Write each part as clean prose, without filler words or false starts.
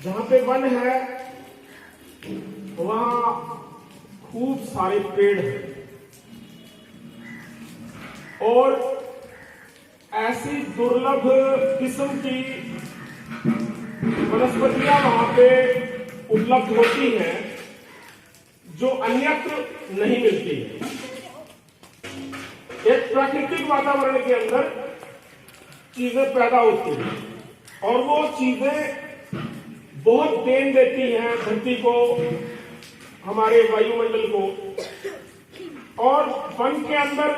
जहां पे वन है वहां खूब सारे पेड़ हैं और ऐसी दुर्लभ किस्म की वनस्पतियां वहां पे उपलब्ध होती हैं जो अन्यत्र नहीं मिलती है। एक प्राकृतिक वातावरण के अंदर चीजें पैदा होती हैं और वो चीजें बहुत देन देती हैं धरती को, हमारे वायुमंडल को। और वन के अंदर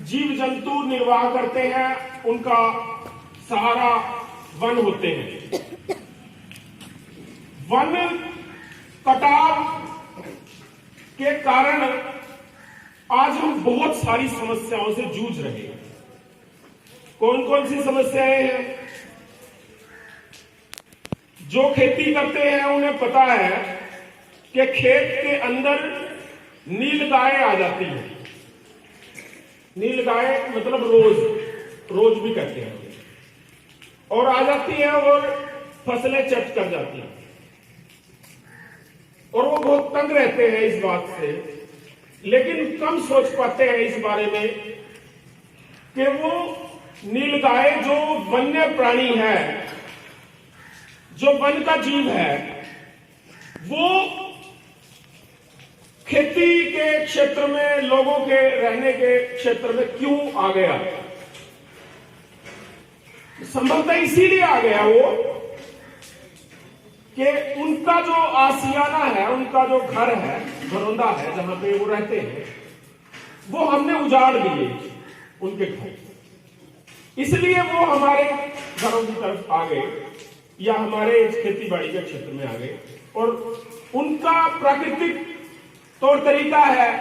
जीव जंतु निर्वाह करते हैं, उनका सहारा वन होते हैं। वन कटाव के कारण आज हम बहुत सारी समस्याओं से जूझ रहे हैं। कौन कौन सी समस्याएं हैं? जो खेती करते हैं उन्हें पता है कि खेत के अंदर नीलगाय आ जाती है। नीलगाय मतलब रोज भी कहते हैं, और आ जाती है और फसलें चट कर जाती हैं। और वो बहुत तंग रहते हैं इस बात से, लेकिन कम सोच पाते हैं इस बारे में कि वो नीलगाय जो वन्य प्राणी है, जो वन का जीव है, वो खेती के क्षेत्र में, लोगों के रहने के क्षेत्र में क्यों आ गया? संभवतः इसीलिए आ गया वो कि उनका जो आसियाना है, उनका जो घर है, घरौंदा है, जहां पे वो रहते हैं, वो हमने उजाड़ दिए उनके घर। इसलिए वो हमारे घरों की तरफ आ गए या हमारे खेती बाड़ी के क्षेत्र में आ गए। और उनका प्राकृतिक तौर तरीका है,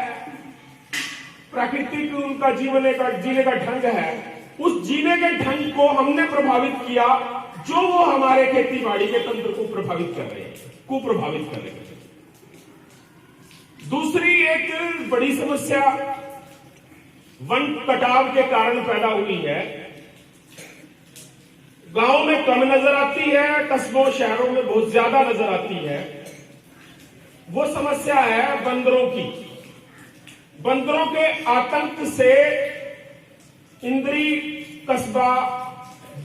प्राकृतिक उनका जीने का ढंग है, उस जीने के ढंग को हमने प्रभावित किया, जो वो हमारे खेती बाड़ी के तंत्र को प्रभावित कर रहे हैं, कुप्रभावित कर रहे हैं। दूसरी एक बड़ी समस्या वन कटाव के कारण पैदा हुई है। गांव में कम नजर आती है, कस्बों शहरों में बहुत ज्यादा नजर आती है। वो समस्या है बंदरों की। बंदरों के आतंक से इंद्री कस्बा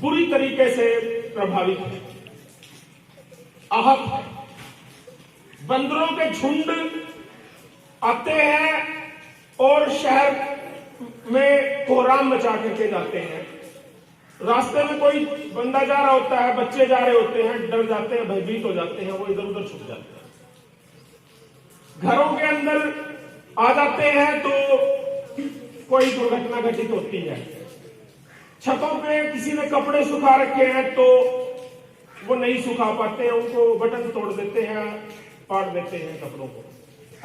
बुरी तरीके से प्रभावित है, आहत है। बंदरों के झुंड आते हैं और शहर में कोहराम मचा करके जाते हैं। रास्ते में कोई बंदा जा रहा होता है, बच्चे जा रहे होते हैं, डर जाते हैं, भयभीत हो जाते हैं, वो इधर उधर छुप जाते हैं। घरों के अंदर आ जाते हैं तो कोई दुर्घटना घटित होती है। छतों पे किसी ने कपड़े सुखा रखे हैं तो वो नहीं सुखा पाते हैं, उनको बटन तोड़ देते हैं, फाड़ देते हैं कपड़ों को।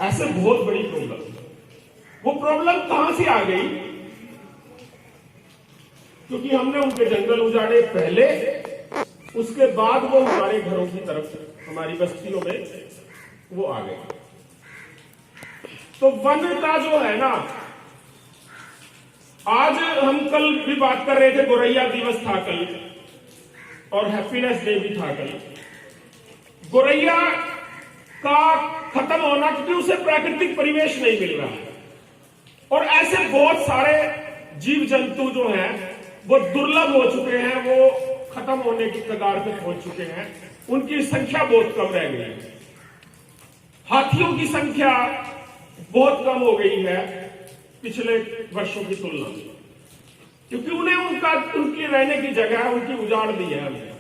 ऐसे बहुत बड़ी प्रॉब्लम। वो प्रॉब्लम कहां से आ गई? क्योंकि हमने उनके जंगल उजाड़े पहले, उसके बाद वो हमारे घरों की तरफ, हमारी बस्तियों में वो आ गए। तो वन का जो है ना, आज हम कल भी बात कर रहे थे, गोरैया दिवस था कल और हैप्पीनेस डे भी था कल। गोरैया का खत्म होना क्योंकि उसे प्राकृतिक परिवेश नहीं मिल रहा है। और ऐसे बहुत सारे जीव जंतु जो हैं वो दुर्लभ हो चुके हैं, वो खत्म होने की कगार पे पहुंच चुके हैं। उनकी संख्या बहुत कम रह गई है। हाथियों की संख्या बहुत कम हो गई है पिछले वर्षों की तुलना में, क्योंकि उन्हें उनकी रहने की जगह उनकी उजाड़ दी है हमने,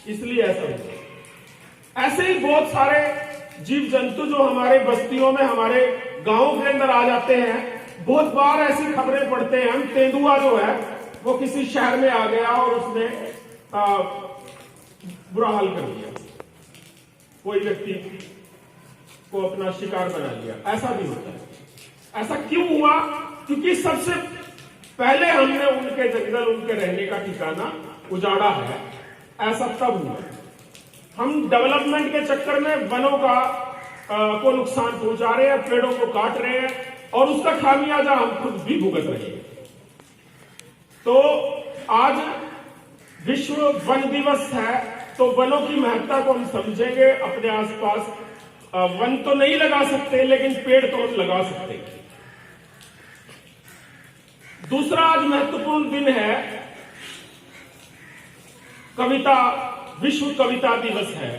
इसलिए ऐसा हुआ। ऐसे ही बहुत सारे जीव जंतु जो हमारे बस्तियों में, हमारे गांवों के अंदर आ जाते हैं। बहुत बार ऐसी खबरें पढ़ते हैं हम, तेंदुआ जो है वो किसी शहर में आ गया और उसने बुरा हाल कर दिया, कोई व्यक्ति को अपना शिकार बना लिया। ऐसा भी होता है। ऐसा क्यों हुआ? क्योंकि सबसे पहले हमने उनके जंगल, उनके रहने का ठिकाना उजाड़ा है। ऐसा तब हुआ। हम डेवलपमेंट के चक्कर में वनों को नुकसान पहुंचा रहे हैं, पेड़ों को काट रहे हैं, और उसका खामियाजा हम खुद भी भुगत रहे हैं। तो आज विश्व वन दिवस है, तो वनों की महत्ता को हम समझेंगे। अपने आसपास वन तो नहीं लगा सकते, लेकिन पेड़ तो हम लगा सकते हैं। दूसरा आज महत्वपूर्ण दिन है, कविता, विश्व कविता दिवस है।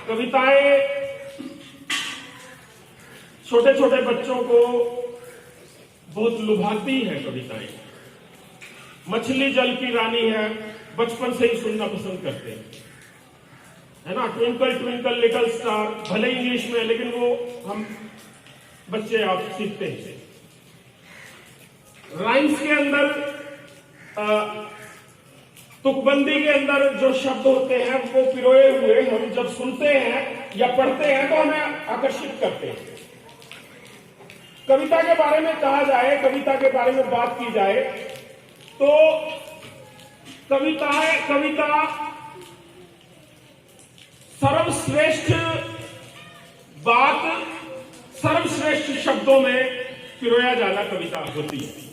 कविताएं छोटे छोटे बच्चों को बहुत लुभाती है। कविताएं मछली जल की रानी है, बचपन से ही सुनना पसंद करते हैं, है ना। ट्विंकल ट्विंकल लिटिल स्टार, भले इंग्लिश में, लेकिन वो हम बच्चे आप सीखते हैं। राइम्स के अंदर, तुकबंदी के अंदर जो शब्द होते हैं वो पिरोए हुए हम जब सुनते हैं या पढ़ते हैं तो हमें आकर्षित करते हैं। कविता के बारे में कहा जाए, कविता के बारे में बात की जाए तो कविता सर्वश्रेष्ठ बात, सर्वश्रेष्ठ शब्दों में पिरोया जाना कविता होती है।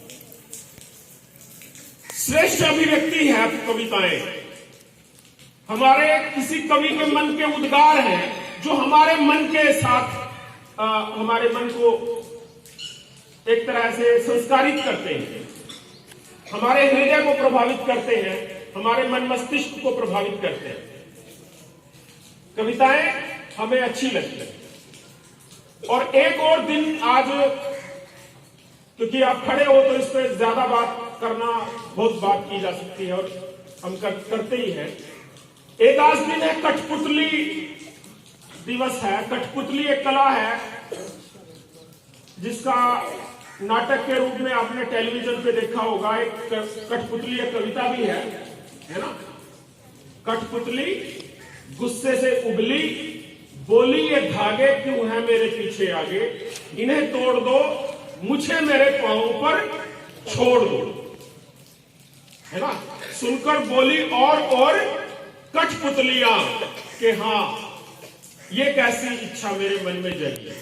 श्रेष्ठ अभिव्यक्ति है कविताएं। हमारे किसी कवि के मन के उद्गार हैं जो हमारे मन के साथ हमारे मन को एक तरह से संस्कारित करते हैं, हमारे हृदय को प्रभावित करते हैं, हमारे मन मस्तिष्क को प्रभावित करते हैं। कविताएं हमें अच्छी लगती हैं। और एक और दिन आज, क्योंकि आप खड़े हो तो इस पर ज्यादा बात करना, बहुत बात की जा सकती है और हम करते ही हैं। एक आज दिन है, कठपुतली दिवस है। कठपुतली एक कला है जिसका नाटक के रूप में आपने टेलीविजन पे देखा होगा। एक कठपुतली एक कविता भी है ना। कठपुतली गुस्से से उबली, बोली ये धागे क्यों है मेरे पीछे आगे, इन्हें तोड़ दो, मुझे मेरे पांव पर छोड़ दो, है ना। सुनकर बोली और कठपुतलियां कि हाँ, ये कैसी इच्छा मेरे मन में जगी।